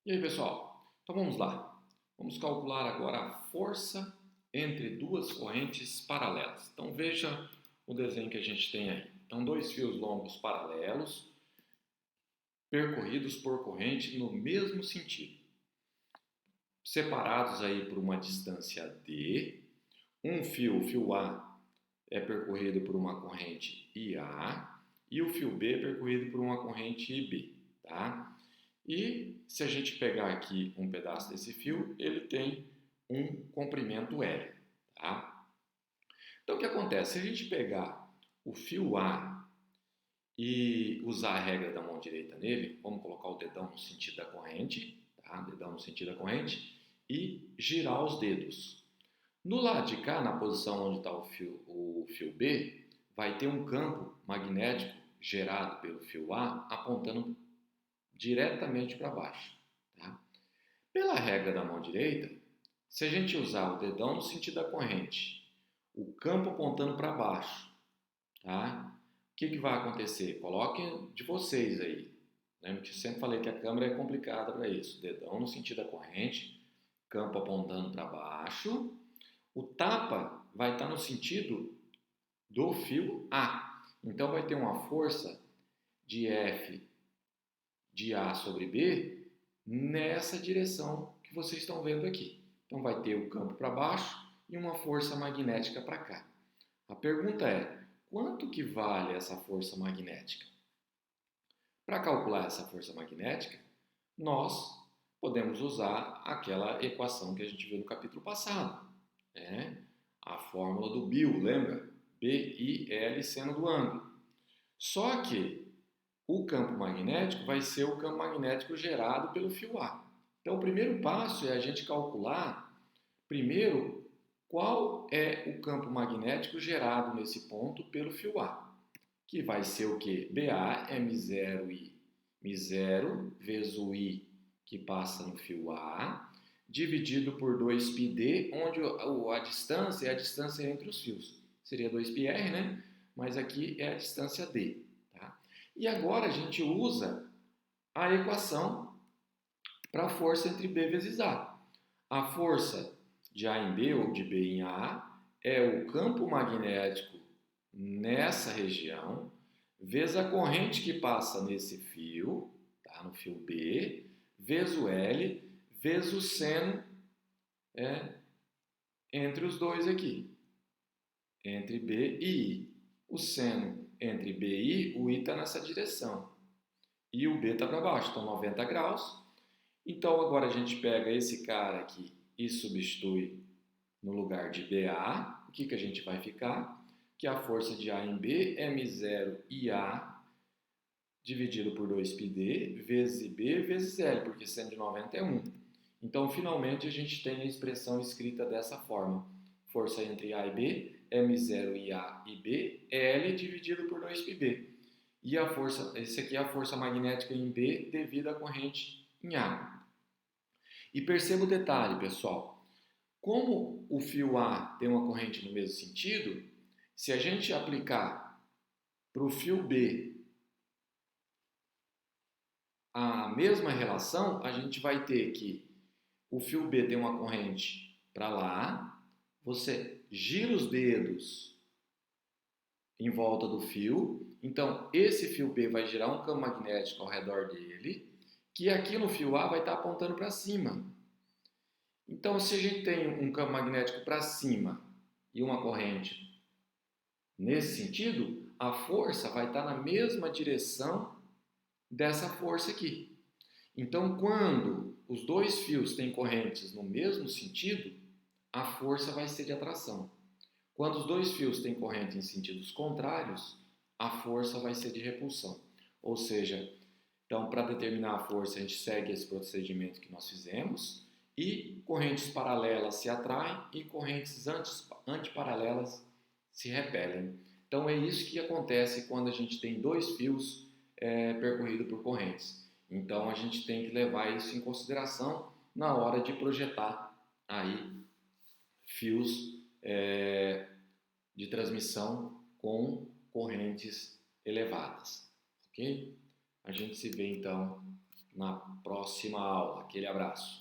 E aí, pessoal? Então vamos lá. Vamos calcular agora a força entre duas correntes paralelas. Então veja o desenho que a gente tem aí. Então dois fios longos paralelos, percorridos por corrente no mesmo sentido, separados aí por uma distância d. Um fio, o fio A, é percorrido por uma corrente IA e o fio B é percorrido por uma corrente IB, tá? E se a gente pegar aqui um pedaço desse fio, ele tem um comprimento L, tá? Então o que acontece? Se a gente pegar o fio A e usar a regra da mão direita nele, vamos colocar o dedão no sentido da corrente, tá? Dedão no sentido da corrente e girar os dedos. No lado de cá, na posição onde está o fio B, vai ter um campo magnético gerado pelo fio A apontando diretamente para baixo. Tá? Pela regra da mão direita, se a gente usar o dedão no sentido da corrente, o campo apontando para baixo, tá? O que vai acontecer? Coloquem de vocês aí. Lembra que eu sempre falei que a câmera é complicada para isso. Dedão no sentido da corrente, campo apontando para baixo. O tapa vai estar no sentido do fio A. Então vai ter uma força de F de A sobre B nessa direção que vocês estão vendo aqui. Então vai ter o campo para baixo e uma força magnética para cá. A pergunta é, quanto que vale essa força magnética? Para calcular essa força magnética, nós podemos usar aquela equação que a gente viu no capítulo passado, né? A fórmula do Bill, lembra? BIL seno do ângulo. Só que o campo magnético vai ser o campo magnético gerado pelo fio A. Então, o primeiro passo é a gente calcular, primeiro, qual é o campo magnético gerado nesse ponto pelo fio A, que vai ser o quê? BA é M0I, M0 vezes o I que passa no fio A, dividido por 2πd, onde a distância é a distância entre os fios. Seria 2πr, né? Mas aqui é a distância d. Tá? E agora a gente usa a equação para a força entre B vezes A. A força de A em B ou de B em A é o campo magnético nessa região, vezes a corrente que passa nesse fio, tá? No fio B, vezes o L, vezes o seno entre os dois aqui, entre B e I. O seno entre B e I, o I está nessa direção e o B está para baixo, então 90 graus. Então agora a gente pega esse cara aqui e substitui no lugar de BA. O que a gente vai ficar? Que a força de A em B é M0IA dividido por 2πd vezes IB vezes L, porque seno de 90 é 1. Então, finalmente, a gente tem a expressão escrita dessa forma. Força entre A e B, M0IA e B, L dividido por 2πb. E a força, esse aqui é a força magnética em B devido à corrente em A. E perceba o detalhe, pessoal. Como o fio A tem uma corrente no mesmo sentido, se a gente aplicar para o fio B a mesma relação, a gente vai ter que o fio B tem uma corrente para lá, você gira os dedos em volta do fio, então esse fio B vai girar um campo magnético ao redor dele, que aqui no fio A vai estar apontando para cima. Então, se a gente tem um campo magnético para cima e uma corrente nesse sentido, a força vai estar na mesma direção dessa força aqui. Então, quando os dois fios têm correntes no mesmo sentido, a força vai ser de atração. Quando os dois fios têm corrente em sentidos contrários, a força vai ser de repulsão. Ou seja, então, para determinar a força, a gente segue esse procedimento que nós fizemos e correntes paralelas se atraem e correntes antiparalelas se repelem. Então, é isso que acontece quando a gente tem dois fios percorridos por correntes. Então, a gente tem que levar isso em consideração na hora de projetar aí fios de transmissão com correntes elevadas, ok? A gente se vê então na próxima aula. Aquele abraço.